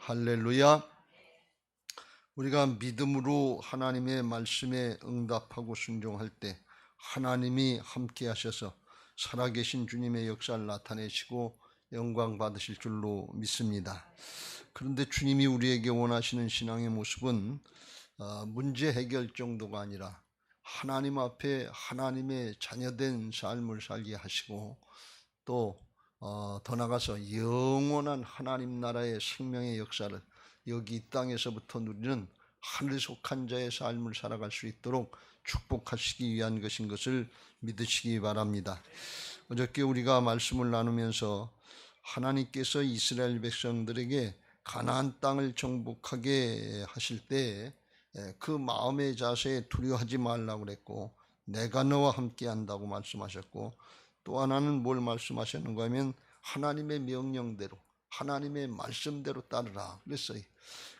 할렐루야. 우리가 믿음으로 하나님의 말씀에 응답하고 순종할 때 하나님이 함께 하셔서 살아계신 주님의 역사를 나타내시고 영광 받으실 줄로 믿습니다. 그런데 주님이 우리에게 원하시는 신앙의 모습은 문제 해결 정도가 아니라 하나님 앞에 하나님의 자녀된 삶을 살게 하시고 또 더 나아가서 영원한 하나님 나라의 생명의 역사를 여기 이 땅에서부터 누리는 하늘에 속한 자의 삶을 살아갈 수 있도록 축복하시기 위한 것인 것을 믿으시기 바랍니다. 어저께 우리가 말씀을 나누면서 하나님께서 이스라엘 백성들에게 가나안 땅을 정복하게 하실 때 그 마음의 자세에 두려워하지 말라고 그랬고 내가 너와 함께 한다고 말씀하셨고 또 하나는 뭘 말씀하셨는가 하면 하나님의 명령대로 하나님의 말씀대로 따르라 그랬어요.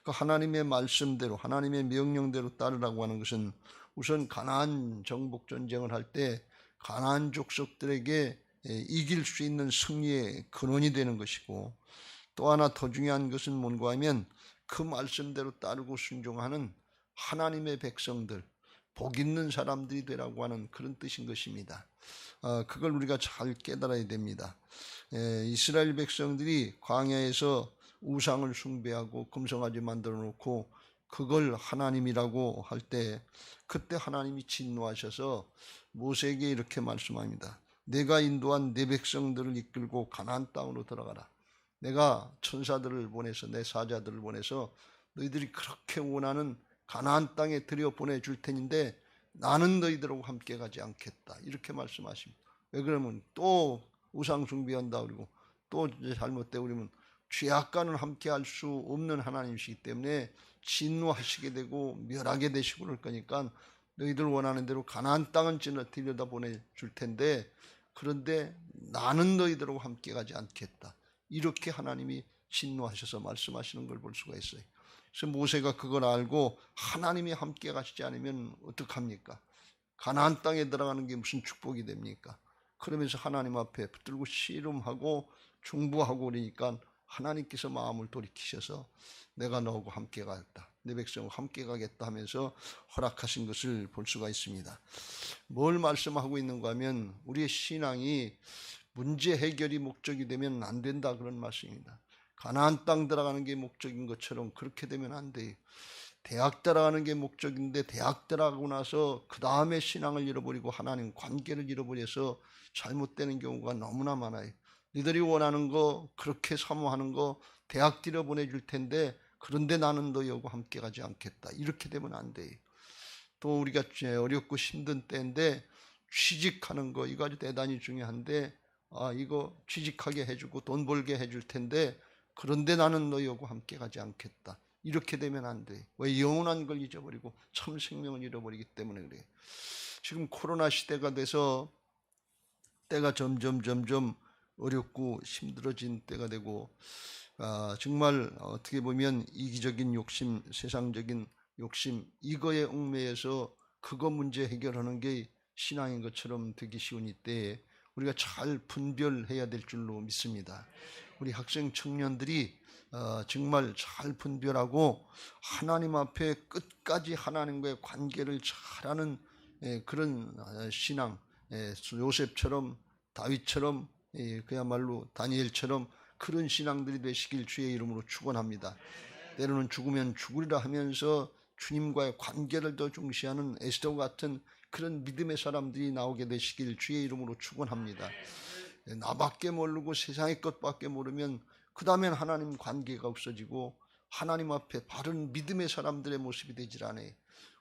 그 하나님의 말씀대로 하나님의 명령대로 따르라고 하는 것은 우선 가나안 정복 전쟁을 할 때 가나안 족속들에게 이길 수 있는 승리의 근원이 되는 것이고 또 하나 더 중요한 것은 뭔가 하면 그 말씀대로 따르고 순종하는 하나님의 백성들 복 있는 사람들이 되라고 하는 그런 뜻인 것입니다. 그걸 우리가 잘 깨달아야 됩니다. 이스라엘 백성들이 광야에서 우상을 숭배하고 금송아지 만들어 놓고 그걸 하나님이라고 할 때 그때 하나님이 진노하셔서 모세에게 이렇게 말씀합니다. 내가 인도한 내 백성들을 이끌고 가나안 땅으로 들어가라. 내가 천사들을 보내서 내 사자들을 보내서 너희들이 그렇게 원하는 가나안 땅에 들여보내줄 테니인데 나는 너희들하고 함께 가지 않겠다. 이렇게 말씀하십니다. 왜 그러면 또 우상 숭배한다 그러고 또 잘못되고 그러면 죄악과는 함께 할 수 없는 하나님이시기 때문에 진노하시게 되고 멸하게 되시고 그럴 거니까 너희들 원하는 대로 가나안 땅은 들여다보내줄 텐데 그런데 나는 너희들하고 함께 가지 않겠다. 이렇게 하나님이 진노하셔서 말씀하시는 걸 볼 수가 있어요. 그래서 모세가 그걸 알고 하나님이 함께 가시지 않으면 어떡합니까? 가나안 땅에 들어가는 게 무슨 축복이 됩니까? 그러면서 하나님 앞에 붙들고 씨름하고 중보하고 그러니까 하나님께서 마음을 돌이키셔서 내가 너하고 함께 가겠다. 내 백성과 함께 가겠다 하면서 허락하신 것을 볼 수가 있습니다. 뭘 말씀하고 있는가 하면 우리의 신앙이 문제 해결이 목적이 되면 안 된다 그런 말씀입니다. 가나안 땅 들어가는 게 목적인 것처럼 그렇게 되면 안 돼요. 대학 들어가는 게 목적인데 대학 들어가고 나서 그 다음에 신앙을 잃어버리고 하나님 관계를 잃어버려서 잘못되는 경우가 너무나 많아요. 너희들이 원하는 거 그렇게 사모하는 거 대학 들여보내줄 텐데 그런데 나는 너희하고 함께 가지 않겠다. 이렇게 되면 안 돼요. 또 우리가 어렵고 힘든 때인데 취직하는 거 이거 아주 대단히 중요한데 이거 취직하게 해주고 돈 벌게 해줄 텐데 그런데 나는 너희하고 함께 가지 않겠다. 이렇게 되면 안 돼. 왜? 영원한 걸 잊어버리고 참 생명을 잃어버리기 때문에 그래. 지금 코로나 시대가 돼서 때가 점점 어렵고 힘들어진 때가 되고 정말 어떻게 보면 이기적인 욕심, 세상적인 욕심 이거에 얽매여서 그거 문제 해결하는 게 신앙인 것처럼 되기 쉬운 이때에 우리가 잘 분별해야 될 줄로 믿습니다. 우리 학생 청년들이 정말 잘 분별하고 하나님 앞에 끝까지 하나님과의 관계를 잘하는 그런 신앙, 요셉처럼 다윗처럼 그야말로 다니엘처럼 그런 신앙들이 되시길 주의 이름으로 축원합니다. 때로는 죽으면 죽으리라 하면서 주님과의 관계를 더 중시하는 에스더 같은 그런 믿음의 사람들이 나오게 되시길 주의 이름으로 축원합니다. 나밖에 모르고 세상의 것밖에 모르면 그 다음엔 하나님 관계가 없어지고 하나님 앞에 바른 믿음의 사람들의 모습이 되질 않아요.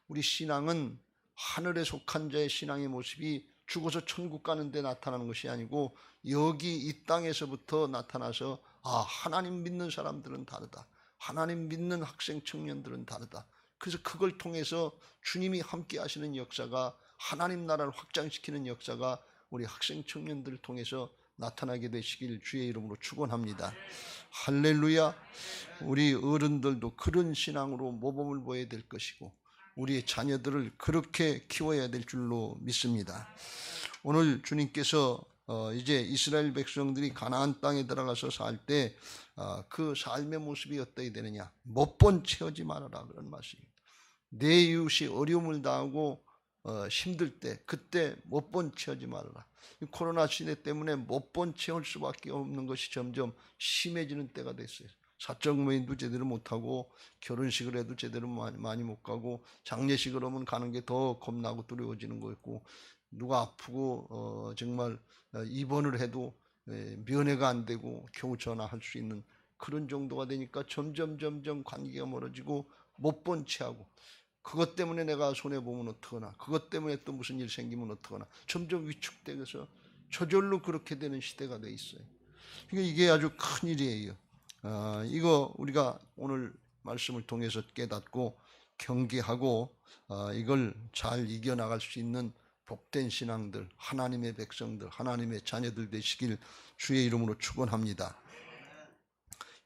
우리 신앙은 하늘에 속한 자의 신앙의 모습이 죽어서 천국 가는 데 나타나는 것이 아니고 여기 이 땅에서부터 나타나서 하나님 믿는 사람들은 다르다. 하나님 믿는 학생 청년들은 다르다. 그래서 그걸 통해서 주님이 함께 하시는 역사가 하나님 나라를 확장시키는 역사가 우리 학생 청년들을 통해서 나타나게 되시길 주의 이름으로 축원합니다. 할렐루야. 우리 어른들도 그런 신앙으로 모범을 보여야 될 것이고 우리의 자녀들을 그렇게 키워야 될 줄로 믿습니다. 오늘 주님께서 이제 이스라엘 백성들이 가나안 땅에 들어가서 살 때 그 삶의 모습이 어떻게 되느냐? 못 본 채하지 말아라 그런 말씀입니다. 내 이웃이 어려움을 당하고 힘들 때 그때 못 본 채하지 말아라. 코로나 시대 때문에 못 본 채할 수밖에 없는 것이 점점 심해지는 때가 됐어요. 사적 모임도 제대로 못하고 결혼식을 해도 제대로 많이 못 가고 장례식을 하면 가는 게 더 겁나고 두려워지는 거였고 누가 아프고 정말 입원을 해도 면회가 안 되고 겨우 전화할 수 있는 그런 정도가 되니까 점점 관계가 멀어지고 못 본 채하고 그것 때문에 내가 손해보면 어떡하나 그것 때문에 또 무슨 일 생기면 어떡하나 점점 위축되어서 저절로 그렇게 되는 시대가 돼 있어요. 그러니까 이게 아주 큰 일이에요. 이거 우리가 오늘 말씀을 통해서 깨닫고 경계하고 이걸 잘 이겨나갈 수 있는 복된 신앙들, 하나님의 백성들, 하나님의 자녀들 되시길 주의 이름으로 축원합니다.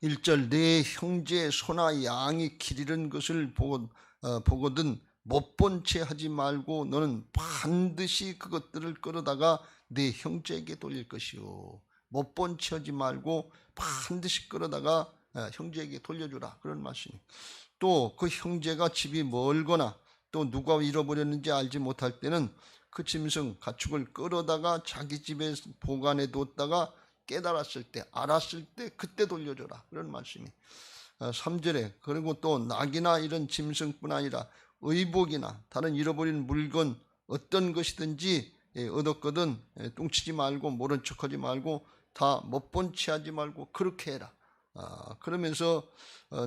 1절 내 형제의 소나 양이 길 잃은 것을 보거든 못 본 채 하지 말고 너는 반드시 그것들을 끌어다가 내 형제에게 돌릴 것이요. 못 본 채 하지 말고 반드시 끌어다가 형제에게 돌려주라 그런 말씀입니다. 또 그 형제가 집이 멀거나 또 누가 잃어버렸는지 알지 못할 때는 그 짐승 가축을 끌어다가 자기 집에 보관해 뒀다가 깨달았을 때 알았을 때 그때 돌려줘라 그런 말씀이 3절에 그리고 또 낙이나 이런 짐승뿐 아니라 의복이나 다른 잃어버린 물건 어떤 것이든지 얻었거든 뚱치지 말고 모른 척하지 말고 다 못 본 채 하지 말고 그렇게 해라. 그러면서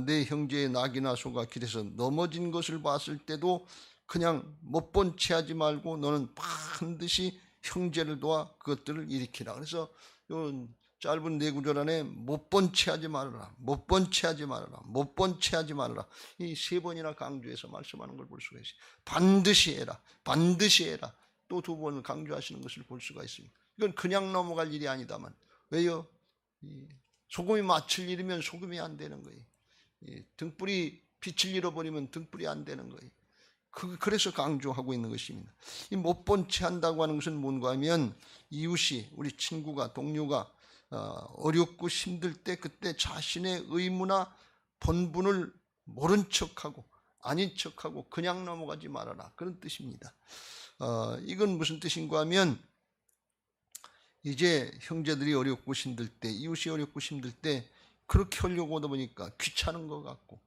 내 형제의 낙이나 소가 길에서 넘어진 것을 봤을 때도 그냥 못 본 채 하지 말고 너는 반드시 형제를 도와 그것들을 일으키라. 그래서 요 짧은 네 구절 안에 못 본 채 하지 말아라. 못 본 채 하지 말아라. 못 본 채 하지 말아라. 이 세 번이나 강조해서 말씀하는 걸 볼 수가 있어요. 반드시 해라. 반드시 해라. 또 두 번을 강조하시는 것을 볼 수가 있습니다. 이건 그냥 넘어갈 일이 아니다만 왜요? 소금이 맞출 일이면 소금이 안 되는 거예요. 등불이 빛을 잃어버리면 등불이 안 되는 거예요. 그래서 강조하고 있는 것입니다. 이 못 본 채 한다고 하는 것은 뭔가 하면 이웃이 우리 친구가 동료가 어렵고 힘들 때 그때 자신의 의무나 본분을 모른 척하고 아닌 척하고 그냥 넘어가지 말아라 그런 뜻입니다. 이건 무슨 뜻인가 하면 이제 형제들이 어렵고 힘들 때 이웃이 어렵고 힘들 때 그렇게 하려고 하다 보니까 귀찮은 것 같고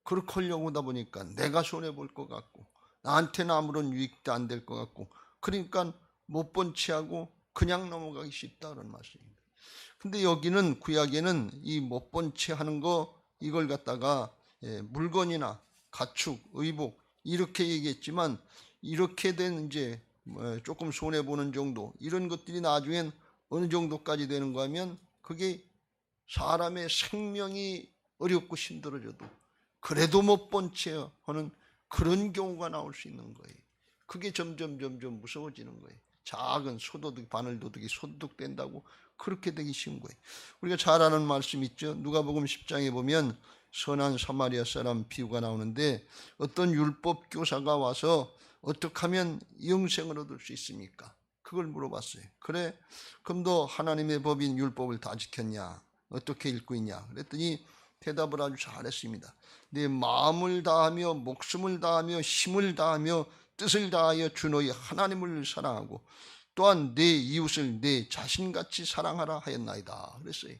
그렇게 하려고 하다 보니까 내가 손해볼 것 같고 나한테는 아무런 유익도 안 될 것 같고 그러니까 못 본 채하고 그냥 넘어가기 쉽다 그런 말씀입니다. 근데 여기는 구약에는 이 못 본 채 하는 거 이걸 갖다가 물건이나 가축, 의복 이렇게 얘기했지만 이렇게 된 이제 조금 손해보는 정도 이런 것들이 나중엔 어느 정도까지 되는가 하면 그게 사람의 생명이 어렵고 힘들어져도 그래도 못 본 채 하는 그런 경우가 나올 수 있는 거예요. 그게 점점 무서워지는 거예요. 작은 소도둑, 바늘도둑이 소도둑된다고 그렇게 되기 쉬운 거예요. 우리가 잘 아는 말씀 있죠. 누가복음 10장에 보면 선한 사마리아 사람 비유가 나오는데 어떤 율법 교사가 와서 어떻게 하면 영생을 얻을 수 있습니까? 그걸 물어봤어요. 그래, 그럼 너 하나님의 법인 율법을 다 지켰냐? 어떻게 읽고 있냐? 그랬더니 대답을 아주 잘했습니다. 내 마음을 다하며 목숨을 다하며 힘을 다하며 뜻을 다하여 주 너희 하나님을 사랑하고 또한 내 이웃을 내 자신같이 사랑하라 하였나이다 그랬어요.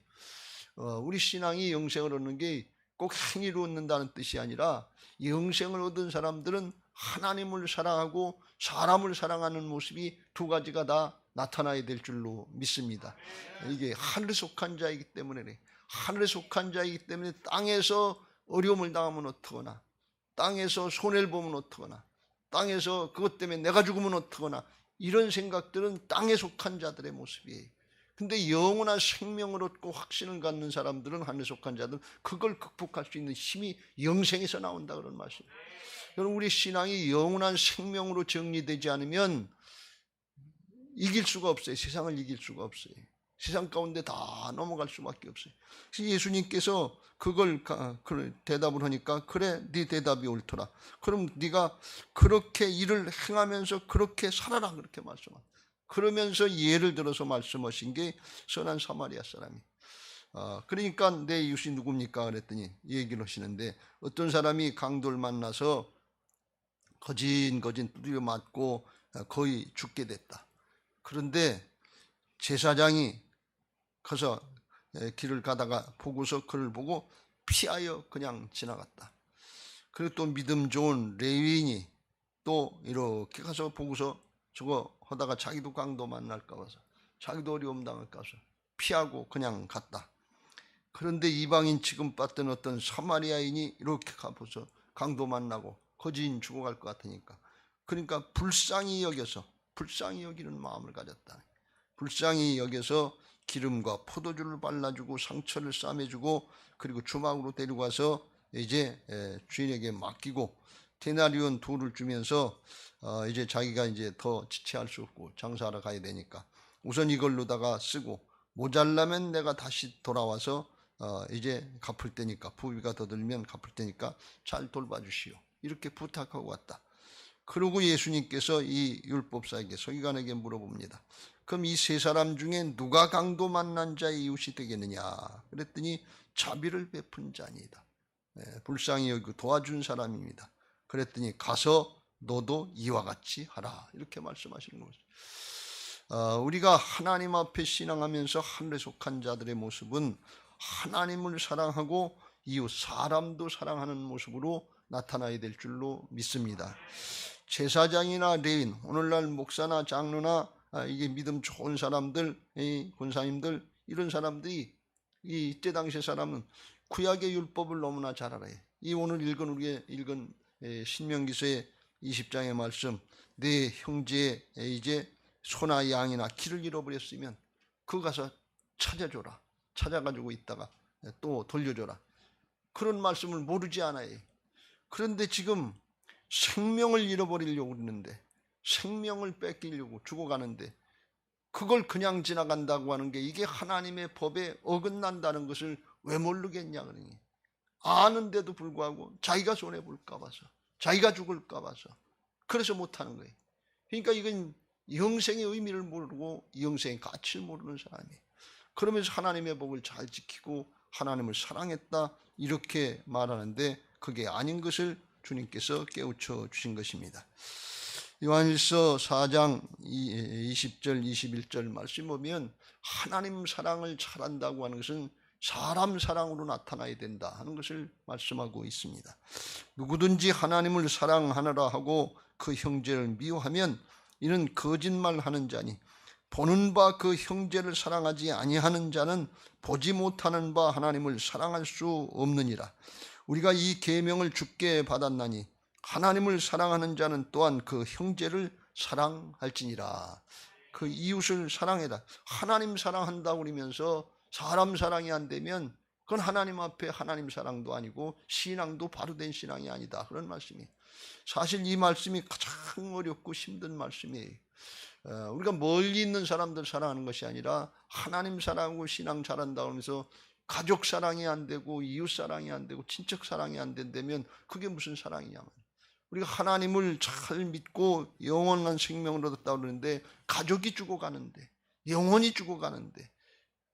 우리 신앙이 영생을 얻는 게 꼭 행위로 얻는다는 뜻이 아니라 영생을 얻은 사람들은 하나님을 사랑하고 사람을 사랑하는 모습이 두 가지가 다 나타나야 될 줄로 믿습니다. 이게 하늘에 속한 자이기 때문에 하늘에 속한 자이기 때문에 땅에서 어려움을 당하면 어떡하나 땅에서 손해를 보면 어떡하나 땅에서 그것 때문에 내가 죽으면 어떡하나 이런 생각들은 땅에 속한 자들의 모습이에요. 근데 영원한 생명을 얻고 확신을 갖는 사람들은 하늘에 속한 자들은 그걸 극복할 수 있는 힘이 영생에서 나온다 그런 말씀이에요. 여러분 우리 신앙이 영원한 생명으로 정리되지 않으면 이길 수가 없어요. 세상을 이길 수가 없어요. 세상 가운데 다 넘어갈 수밖에 없어요. 그래서 예수님께서 그걸 대답을 하니까 그래 네 대답이 옳더라. 그럼 네가 그렇게 일을 행하면서 그렇게 살아라 그렇게 말씀합니다. 그러면서 예를 들어서 말씀하신 게 선한 사마리아 사람이. 그러니까 내 이웃이 누굽니까? 그랬더니 얘기를 하시는데, 어떤 사람이 강도를 만나서 거진 두드려 맞고 거의 죽게 됐다. 그런데 제사장이 가서 길을 가다가 보고서 그를 보고 피하여 그냥 지나갔다. 그리고 또 믿음 좋은 레위인이 또 이렇게 가서 보고서 저거 하다가 자기도 강도 만날까 봐서, 자기도 어려움 당할까 봐서 피하고 그냥 갔다. 그런데 이방인 취급받던 어떤 사마리아인이 이렇게 가보서 강도 만나고 거진 죽어갈 것 같으니까, 그러니까 불쌍히 여기는 마음을 가졌다. 불쌍히 여겨서 기름과 포도주를 발라주고 상처를 싸매주고, 그리고 주막으로 데려가서 이제 주인에게 맡기고 데나리온 $2를 주면서 이제 자기가 이제 더 지체할 수 없고 장사하러 가야 되니까 우선 이걸로다가 쓰고, 모자라면 내가 다시 돌아와서 이제 갚을 테니까, 부비가 더 들면 갚을 테니까 잘 돌봐주시오, 이렇게 부탁하고 왔다. 그러고 예수님께서 이 율법사에게, 서기관에게 물어봅니다. 그럼 이 세 사람 중에 누가 강도 만난 자의 이웃이 되겠느냐? 그랬더니 자비를 베푼 자니이다. 불쌍히 여기고 도와준 사람입니다. 그랬더니 가서 너도 이와 같이 하라, 이렇게 말씀하시는 거죠. 우리가 하나님 앞에 신앙하면서 하늘에 속한 자들의 모습은 하나님을 사랑하고 이웃 사람도 사랑하는 모습으로 나타나야 될 줄로 믿습니다. 제사장이나 레위인, 오늘날 목사나 장로나 이게 믿음 좋은 사람들, 권사님들, 이런 사람들이, 이때 당시의 사람은 구약의 율법을 너무나 잘 알아요. 이 오늘 우리가 읽은 신명기서의 20장의 말씀, 내 형제의 이제 소나 양이나 길을 잃어버렸으면 그거 가서 찾아줘라, 찾아가지고 있다가 또 돌려줘라, 그런 말씀을 모르지 않아요. 그런데 지금 생명을 잃어버리려고 그러는데, 생명을 뺏기려고 죽어가는데 그걸 그냥 지나간다고 하는 게, 이게 하나님의 법에 어긋난다는 것을 왜 모르겠냐 그러니, 아는데도 불구하고 자기가 손해볼까 봐서, 자기가 죽을까 봐서 그래서 못하는 거예요. 그러니까 이건 영생의 의미를 모르고 영생의 가치를 모르는 사람이에요. 그러면서 하나님의 법을 잘 지키고 하나님을 사랑했다 이렇게 말하는데, 그게 아닌 것을 주님께서 깨우쳐 주신 것입니다. 요한일서 4장 20절 21절 말씀 보면, 하나님 사랑을 잘한다고 하는 것은 사람 사랑으로 나타나야 된다 하는 것을 말씀하고 있습니다. 누구든지 하나님을 사랑하느라 하고 그 형제를 미워하면 이는 거짓말하는 자니, 보는 바 그 형제를 사랑하지 아니하는 자는 보지 못하는 바 하나님을 사랑할 수 없느니라. 우리가 이 계명을 주께 받았나니 하나님을 사랑하는 자는 또한 그 형제를 사랑할지니라. 그 이웃을 사랑해라. 하나님 사랑한다고 그러면서 사람 사랑이 안 되면 그건 하나님 앞에 하나님 사랑도 아니고 신앙도 바로 된 신앙이 아니다, 그런 말씀이에요. 사실 이 말씀이 가장 어렵고 힘든 말씀이에요. 우리가 멀리 있는 사람들 사랑하는 것이 아니라 하나님 사랑하고 신앙 잘한다고 하면서 가족 사랑이 안 되고 이웃 사랑이 안 되고 친척 사랑이 안 된다면 그게 무슨 사랑이냐면, 우리가 하나님을 잘 믿고 영원한 생명을 얻었다고 그러는데 가족이 죽어가는데, 영원히 죽어가는데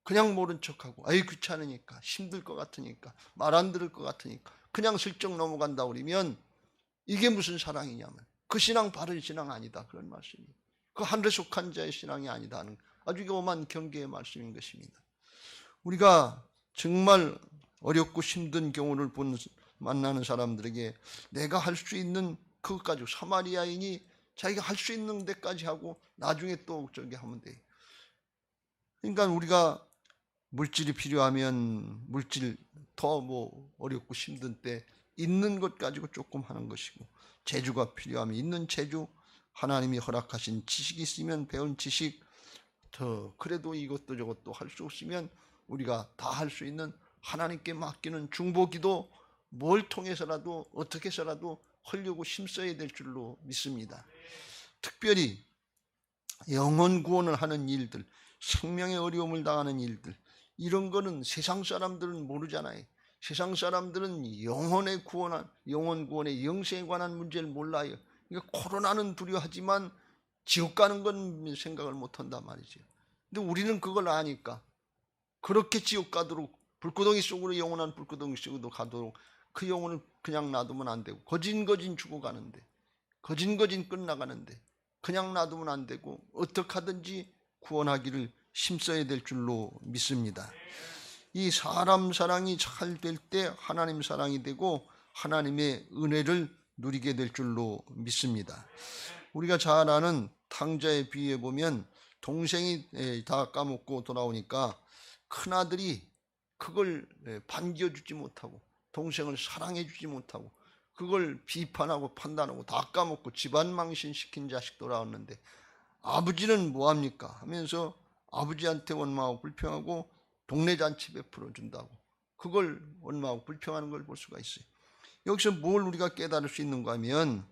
그냥 모른 척하고, 아이 귀찮으니까, 힘들 것 같으니까, 말 안 들을 것 같으니까 그냥 슬쩍 넘어간다고 그러면 이게 무슨 사랑이냐면 그 신앙 바른 신앙 아니다, 그런 말씀이에요. 그 하늘에 속한 자의 신앙이 아니다 하는 아주 엄한 경계의 말씀인 것입니다. 우리가 정말 어렵고 힘든 경우를 만나는 사람들에게 내가 할 수 있는 그것 가지고, 사마리아인이 자기가 할 수 있는 데까지 하고 나중에 또 저기 하면 돼. 그러니까 우리가 물질이 필요하면 물질 더 어렵고 힘든 때 있는 것 가지고 조금 하는 것이고, 재주가 필요하면 있는 재주, 하나님이 허락하신 지식이 있으면 배운 지식, 더 그래도 이것도 저것도 할 수 없으면 우리가 다 할 수 있는 하나님께 맡기는 중보기도 뭘 통해서라도 어떻게 해서라도 하려고 힘써야 될 줄로 믿습니다. 특별히 영혼 구원을 하는 일들, 생명의 어려움을 당하는 일들, 이런 거는 세상 사람들은 모르잖아요. 세상 사람들은 영혼 구원의 영생에 관한 문제를 몰라요. 그러니까 코로나는 두려워하지만 지옥 가는 건 생각을 못 한단 말이죠. 근데 우리는 그걸 아니까 그렇게 지옥 가도록 불구덩이 속으로 영원한 불구덩이 속으로 가도록 그 영혼을 그냥 놔두면 안 되고 거진 죽어가는데 거진 끝나가는데 그냥 놔두면 안 되고 어떻게 하든지 구원하기를 힘써야 될 줄로 믿습니다. 이 사람 사랑이 잘 될 때 하나님 사랑이 되고 하나님의 은혜를 누리게 될 줄로 믿습니다. 우리가 잘 아는 탕자의 비유에 보면 동생이 다 까먹고 돌아오니까 큰아들이 그걸 반겨주지 못하고 동생을 사랑해주지 못하고 그걸 비판하고 판단하고 다 까먹고 집안 망신시킨 자식 돌아왔는데 아버지는 뭐합니까? 하면서 아버지한테 원망하고 불평하고 동네 잔치 베풀어 준다고 그걸 원망하고 불평하는 걸 볼 수가 있어요. 여기서 뭘 우리가 깨달을 수 있는가 하면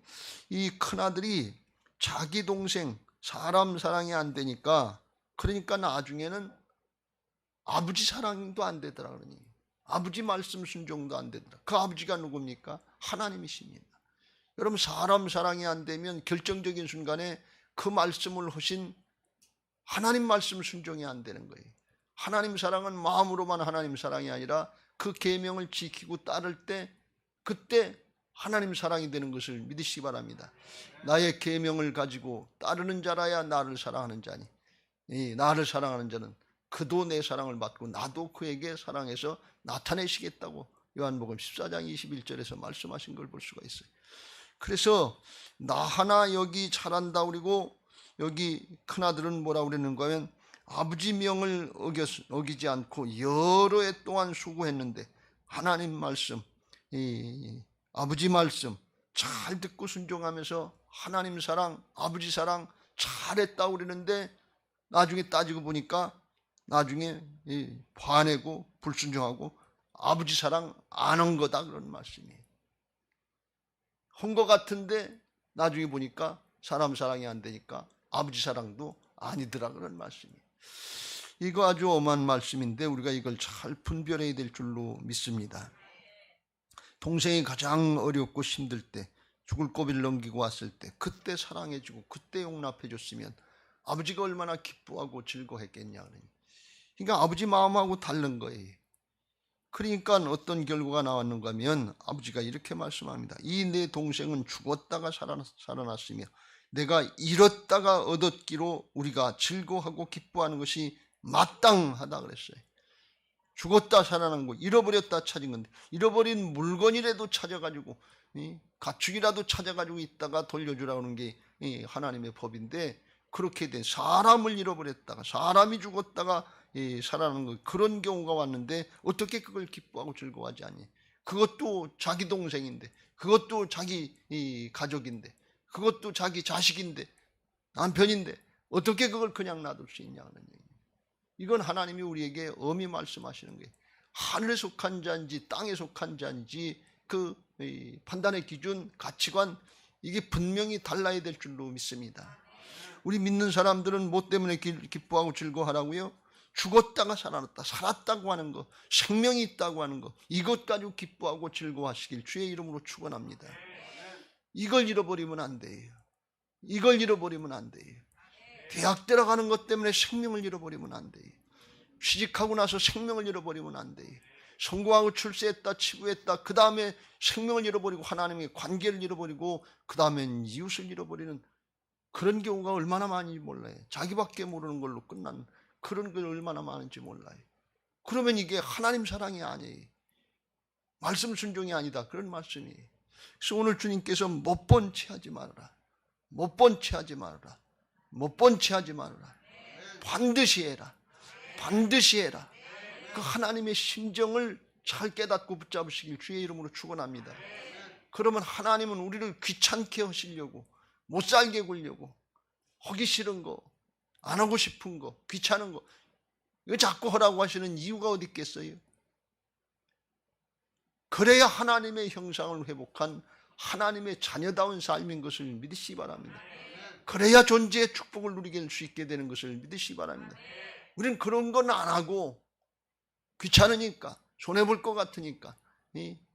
이 큰아들이 자기 동생 사람 사랑이 안 되니까 그러니까 나중에는 아버지 사랑도 안 되더라 그러니 아버지 말씀 순종도 안 되더라. 그 아버지가 누굽니까? 하나님이십니다. 여러분 사람 사랑이 안 되면 결정적인 순간에 그 말씀을 하신 하나님 말씀 순종이 안 되는 거예요. 하나님 사랑은 마음으로만 하나님 사랑이 아니라 그 계명을 지키고 따를 때 그때 하나님 사랑이 되는 것을 믿으시기 바랍니다. 나의 계명을 가지고 따르는 자라야 나를 사랑하는 자니 나를 사랑하는 자는 그도 내 사랑을 받고 나도 그에게 사랑해서 나타내시겠다고 요한복음 14장 21절에서 말씀하신 걸 볼 수가 있어요. 그래서 나 하나 여기 잘한다 그리고 여기 큰아들은 뭐라고 그랬는가 하면 아버지 명을 어기지 않고 여러 해 동안 수고했는데 하나님 말씀 아버지 말씀 잘 듣고 순종하면서 하나님 사랑 아버지 사랑 잘했다고 그러는데 나중에 따지고 보니까 나중에 화내고 불순종하고 아버지 사랑 안 한 거다 그런 말씀이에요. 한 거 같은데 나중에 보니까 사람 사랑이 안 되니까 아버지 사랑도 아니더라 그런 말씀이에요. 이거 아주 엄한 말씀인데 우리가 이걸 잘 분별해야 될 줄로 믿습니다. 동생이 가장 어렵고 힘들 때 죽을 고비를 넘기고 왔을 때 그때 사랑해주고 그때 용납해줬으면 아버지가 얼마나 기뻐하고 즐거워했겠냐. 그러니까 아버지 마음하고 다른 거예요. 그러니까 어떤 결과가 나왔는가 하면 아버지가 이렇게 말씀합니다. 이 내 동생은 죽었다가 살아났으며 내가 잃었다가 얻었기로 우리가 즐거워하고 기뻐하는 것이 마땅하다 그랬어요. 죽었다 살아난 거 잃어버렸다 찾은 건데 잃어버린 물건이라도 찾아가지고 가축이라도 찾아가지고 있다가 돌려주라고 하는 게 하나님의 법인데 그렇게 된 사람을 잃어버렸다가 사람이 죽었다가 살아나는 거 그런 경우가 왔는데 어떻게 그걸 기뻐하고 즐거워하지 않니? 그것도 자기 동생인데 그것도 자기 가족인데 그것도 자기 자식인데 남편인데 어떻게 그걸 그냥 놔둘 수 있냐는 얘기예요. 이건 하나님이 우리에게 엄히 말씀하시는 거예요. 하늘에 속한 자인지 땅에 속한 자인지 그 판단의 기준, 가치관 이게 분명히 달라야 될 줄로 믿습니다. 우리 믿는 사람들은 뭐 때문에 기뻐하고 즐거워하라고요? 죽었다가 살아났다, 살았다고 하는 거, 생명이 있다고 하는 거 이것 가지고 기뻐하고 즐거워하시길 주의 이름으로 축원합니다. 이걸 잃어버리면 안 돼요. 이걸 잃어버리면 안 돼요. 대학 들어가는 것 때문에 생명을 잃어버리면 안 돼요. 취직하고 나서 생명을 잃어버리면 안 돼요. 성공하고 출세했다, 치부했다, 그 다음에 생명을 잃어버리고 하나님의 관계를 잃어버리고 그 다음엔 이웃을 잃어버리는 그런 경우가 얼마나 많은지 몰라요. 자기밖에 모르는 걸로 끝난 그런 게 얼마나 많은지 몰라요. 그러면 이게 하나님 사랑이 아니에요. 말씀 순종이 아니다. 그런 말씀이에요. 그래서 오늘 주님께서 못 본 채 하지 말아라. 못 본 채 하지 말아라. 못 본 채 하지 말아라. 반드시 해라. 반드시 해라. 그 하나님의 심정을 잘 깨닫고 붙잡으시길 주의 이름으로 축원합니다. 그러면 하나님은 우리를 귀찮게 하시려고 못 살게 굴려고 하기 싫은 거, 안 하고 싶은 거, 귀찮은 거 이거 자꾸 하라고 하시는 이유가 어디 있겠어요? 그래야 하나님의 형상을 회복한 하나님의 자녀다운 삶인 것을 믿으시기 바랍니다. 그래야 존재의 축복을 누리게 될 수 있게 되는 것을 믿으시기 바랍니다. 우리는 그런 건 안 하고 귀찮으니까 손해볼 것 같으니까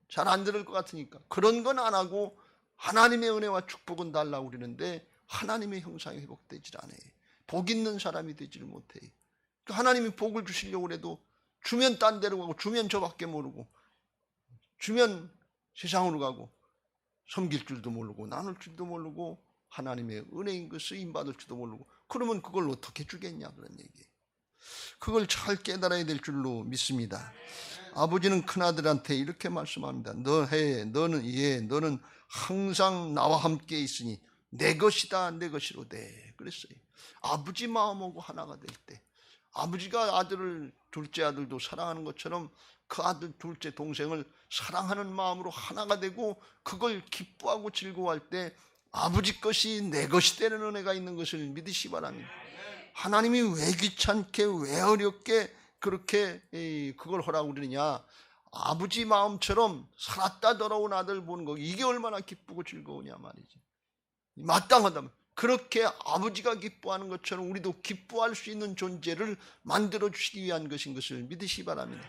잘 안 들을 것 같으니까 그런 건 안 하고 하나님의 은혜와 축복은 달라고 그러는데 하나님의 형상이 회복되질 않아요. 복 있는 사람이 되지를 못해요. 하나님이 복을 주시려고 해도 주면 딴 데로 가고 주면 저밖에 모르고 주면 세상으로 가고 섬길 줄도 모르고 나눌 줄도 모르고 하나님의 은혜인 그 쓰임 받을 줄도 모르고 그러면 그걸 어떻게 주겠냐 그런 얘기예요. 그걸 잘 깨달아야 될 줄로 믿습니다. 아버지는 큰아들한테 이렇게 말씀합니다. 너는 항상 나와 함께 있으니 내 것이다 내 것이로되 그랬어요. 아버지 마음하고 하나가 될 때 아버지가 둘째 아들도 사랑하는 것처럼 그 아들 둘째 동생을 사랑하는 마음으로 하나가 되고 그걸 기뻐하고 즐거워할 때 아버지 것이 내 것이 되는 은혜가 있는 것을 믿으시기 바랍니다. 하나님이 왜 귀찮게 왜 어렵게 그렇게 그걸 하라고 그러느냐. 아버지 마음처럼 살았다 돌아온 아들 보는 거 이게 얼마나 기쁘고 즐거우냐 말이지. 마땅하다면 그렇게 아버지가 기뻐하는 것처럼 우리도 기뻐할 수 있는 존재를 만들어 주시기 위한 것인 것을 믿으시기 바랍니다.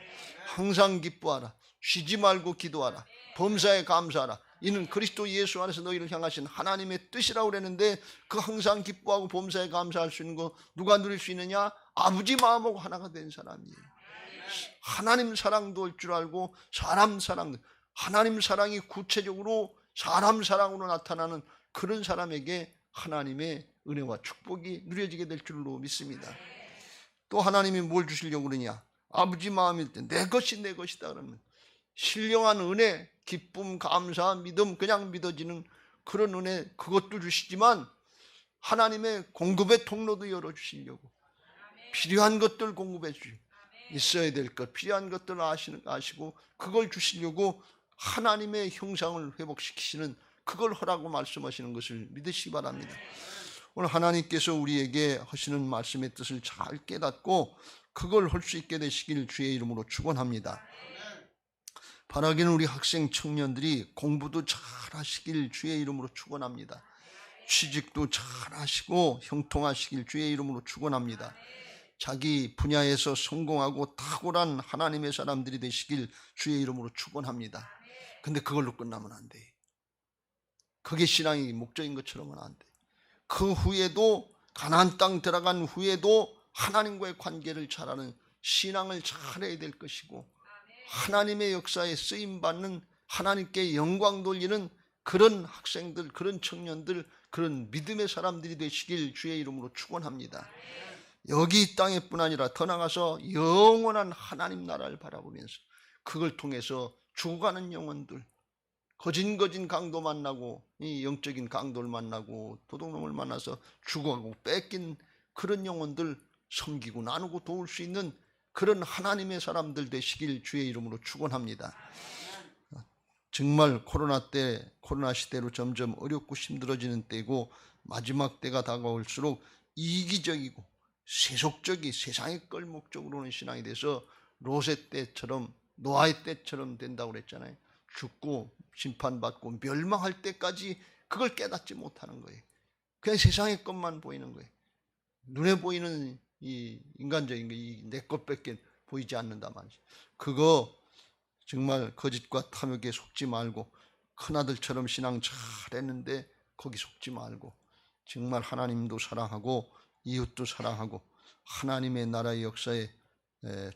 항상 기뻐하라. 쉬지 말고 기도하라. 범사에 감사하라. 이는 그리스도 예수 안에서 너희를 향하신 하나님의 뜻이라고 그랬는데 그 항상 기뻐하고 범사에 감사할 수 있는 거 누가 누릴 수 있느냐? 아버지 마음하고 하나가 된 사람이에요. 하나님 사랑도 할 줄 알고 사람 사랑도, 하나님 사랑이 구체적으로 사람 사랑으로 나타나는 그런 사람에게 하나님의 은혜와 축복이 누려지게 될 줄로 믿습니다. 또 하나님이 뭘 주시려고 그러냐? 아버지 마음일 때 내 것이 내 것이다 그러면 신령한 은혜, 기쁨, 감사, 믿음, 그냥 믿어지는 그런 은혜 그것도 주시지만 하나님의 공급의 통로도 열어주시려고 필요한 것들 공급해 주시고 있어야 될 것 필요한 것들 아시고 그걸 주시려고 하나님의 형상을 회복시키시는 그걸 하라고 말씀하시는 것을 믿으시기 바랍니다. 오늘 하나님께서 우리에게 하시는 말씀의 뜻을 잘 깨닫고 그걸 할 수 있게 되시길 주의 이름으로 축원합니다. 바라기는 우리 학생 청년들이 공부도 잘 하시길 주의 이름으로 축원합니다. 취직도 잘 하시고 형통하시길 주의 이름으로 축원합니다. 자기 분야에서 성공하고 탁월한 하나님의 사람들이 되시길 주의 이름으로 축원합니다. 근데 그걸로 끝나면 안 돼. 그게 신앙의 목적인 것처럼은 안 돼. 그 후에도 가나안 땅 들어간 후에도 하나님과의 관계를 잘하는 신앙을 잘해야 될 것이고 하나님의 역사에 쓰임받는 하나님께 영광 돌리는 그런 학생들, 그런 청년들, 그런 믿음의 사람들이 되시길 주의 이름으로 축원합니다. 여기 이 땅에뿐 아니라 더 나가서 영원한 하나님 나라를 바라보면서 그걸 통해서 죽어가는 영혼들, 거진 강도 만나고 이 영적인 강도를 만나고 도둑놈을 만나서 죽어가고 뺏긴 그런 영혼들 섬기고 나누고 도울 수 있는 그런 하나님의 사람들 되시길 주의 이름으로 축원합니다. 정말 코로나 시대로 점점 어렵고 힘들어지는 때고 마지막 때가 다가올수록 이기적이고 세속적이 세상의 걸 목적으로는 신앙이 돼서 롯의 때처럼 노아의 때처럼 된다고 그랬잖아요. 죽고 심판받고 멸망할 때까지 그걸 깨닫지 못하는 거예요. 그냥 세상의 것만 보이는 거예요. 눈에 보이는 이 인간적인 게 내 것밖에 보이지 않는다 말이죠. 그거 정말 거짓과 탐욕에 속지 말고 큰아들처럼 신앙 잘했는데 거기 속지 말고 정말 하나님도 사랑하고 이웃도 사랑하고 하나님의 나라의 역사에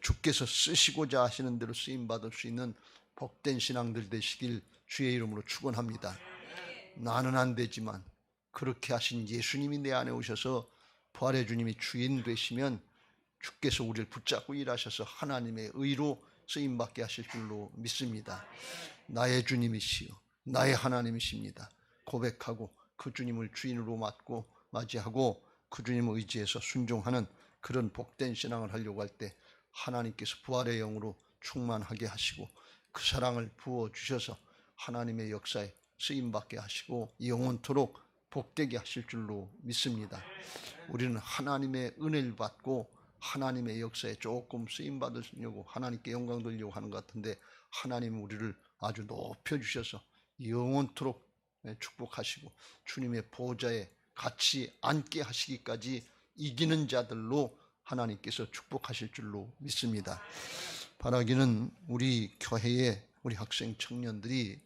주께서 쓰시고자 하시는 대로 쓰임받을 수 있는 복된 신앙들 되시길 주의 이름으로 축원합니다. 나는 안 되지만 그렇게 하신 예수님이 내 안에 오셔서 부활의 주님이 주인 되시면 주께서 우리를 붙잡고 일하셔서 하나님의 의로 쓰임받게 하실 줄로 믿습니다. 나의 주님이시여 나의 하나님이십니다. 고백하고 그 주님을 주인으로 맞이하고 그 주님을 의지해서 순종하는 그런 복된 신앙을 하려고 할 때 하나님께서 부활의 영으로 충만하게 하시고 그 사랑을 부어주셔서 하나님의 역사에 쓰임받게 하시고 영원토록 복되게 하실 줄로 믿습니다. 우리는 하나님의 은혜를 받고 하나님의 역사에 조금 쓰임받으려고 하나님께 영광 돌리려고 하는 것 같은데 하나님은 우리를 아주 높여주셔서 영원토록 축복하시고 주님의 보좌에 같이 앉게 하시기까지 이기는 자들로 하나님께서 축복하실 줄로 믿습니다. 바라기는 우리 교회에 우리 학생 청년들이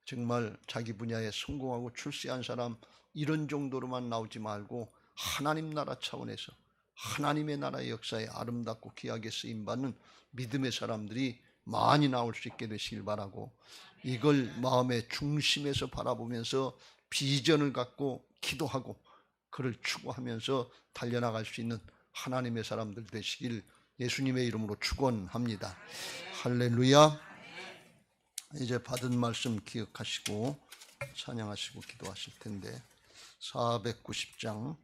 정말 자기 분야에 성공하고 출세한 사람 이런 정도로만 나오지 말고 하나님 나라 차원에서 하나님의 나라의 역사에 아름답고 귀하게 쓰임받는 믿음의 사람들이 많이 나올 수 있게 되시길 바라고, 이걸 마음의 중심에서 바라보면서 비전을 갖고 기도하고 그를 추구하면서 달려나갈 수 있는 하나님의 사람들 되시길 예수님의 이름으로 축원합니다. 할렐루야. 이제 받은 말씀 기억하시고 찬양하시고 기도하실 텐데, 490장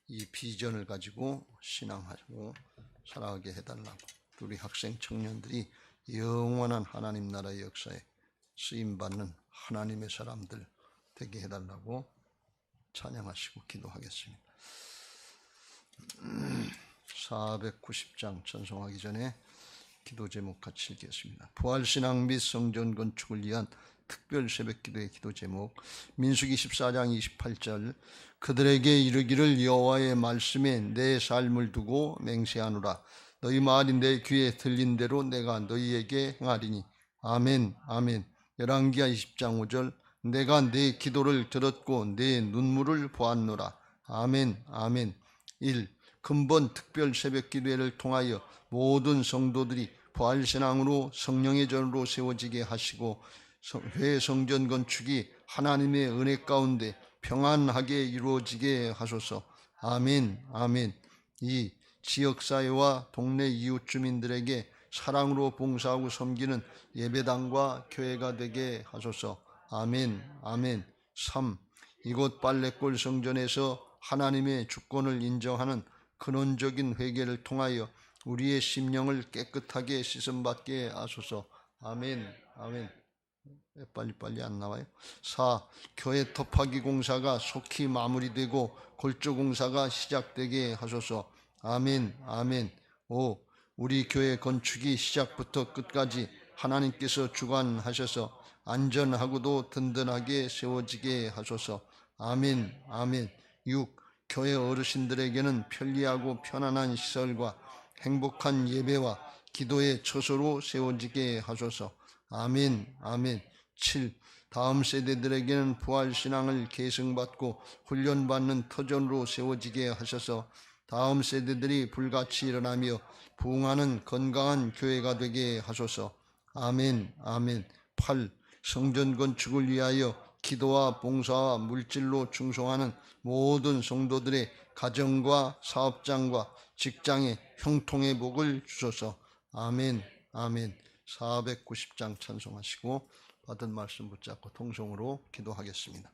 이 비전을 가지고 신앙하고 살아가게 해달라고, 우리 학생 청년들이 영원한 하나님 나라의 역사에 쓰임받는 하나님의 사람들 되게 해달라고 찬양하시고 기도하겠습니다. 490장 전송하기 전에 기도 제목 같이 읽겠습니다. 부활신앙 및 성전 건축을 위한 특별 새벽기도의 기도 제목, 민수기 14장 28절. 그들에게 이르기를 여호와의 말씀에 내 삶을 두고 맹세하노라. 너희 말이 내 귀에 들린 대로 내가 너희에게 행하리니. 아멘 아멘. 열왕기하 20장 5절. 내가 내 기도를 들었고 내 눈물을 보았노라. 아멘 아멘. 1. 근본 특별 새벽기도회를 통하여 모든 성도들이 부활신앙으로 성령의 전으로 세워지게 하시고 회성전 건축이 하나님의 은혜 가운데 평안하게 이루어지게 하소서. 아멘 아멘. 2. 지역사회와 동네 이웃 주민들에게 사랑으로 봉사하고 섬기는 예배당과 교회가 되게 하소서. 아멘 아멘. 3. 이곳 빨래골 성전에서 하나님의 주권을 인정하는 근원적인 회개를 통하여 우리의 심령을 깨끗하게 씻음받게 하소서. 아멘 아멘. 왜 빨리빨리 안 나와요? 4. 교회 터파기 공사가 속히 마무리되고 골조 공사가 시작되게 하소서. 아멘 아멘. 5. 우리 교회 건축이 시작부터 끝까지 하나님께서 주관하셔서 안전하고도 든든하게 세워지게 하소서. 아멘 아멘. 6. 교회 어르신들에게는 편리하고 편안한 시설과 행복한 예배와 기도의 처소로 세워지게 하소서. 아멘 아멘. 7. 다음 세대들에게는 부활신앙을 계승받고 훈련받는 터전으로 세워지게 하셔서 다음 세대들이 불같이 일어나며 부흥하는 건강한 교회가 되게 하소서. 아멘 아멘. 8. 성전 건축을 위하여 기도와 봉사와 물질로 충성하는 모든 성도들의 가정과 사업장과 직장에 형통의 복을 주소서. 아멘 아멘. 490장 찬송하시고 받은 말씀 붙잡고 통성으로 기도하겠습니다.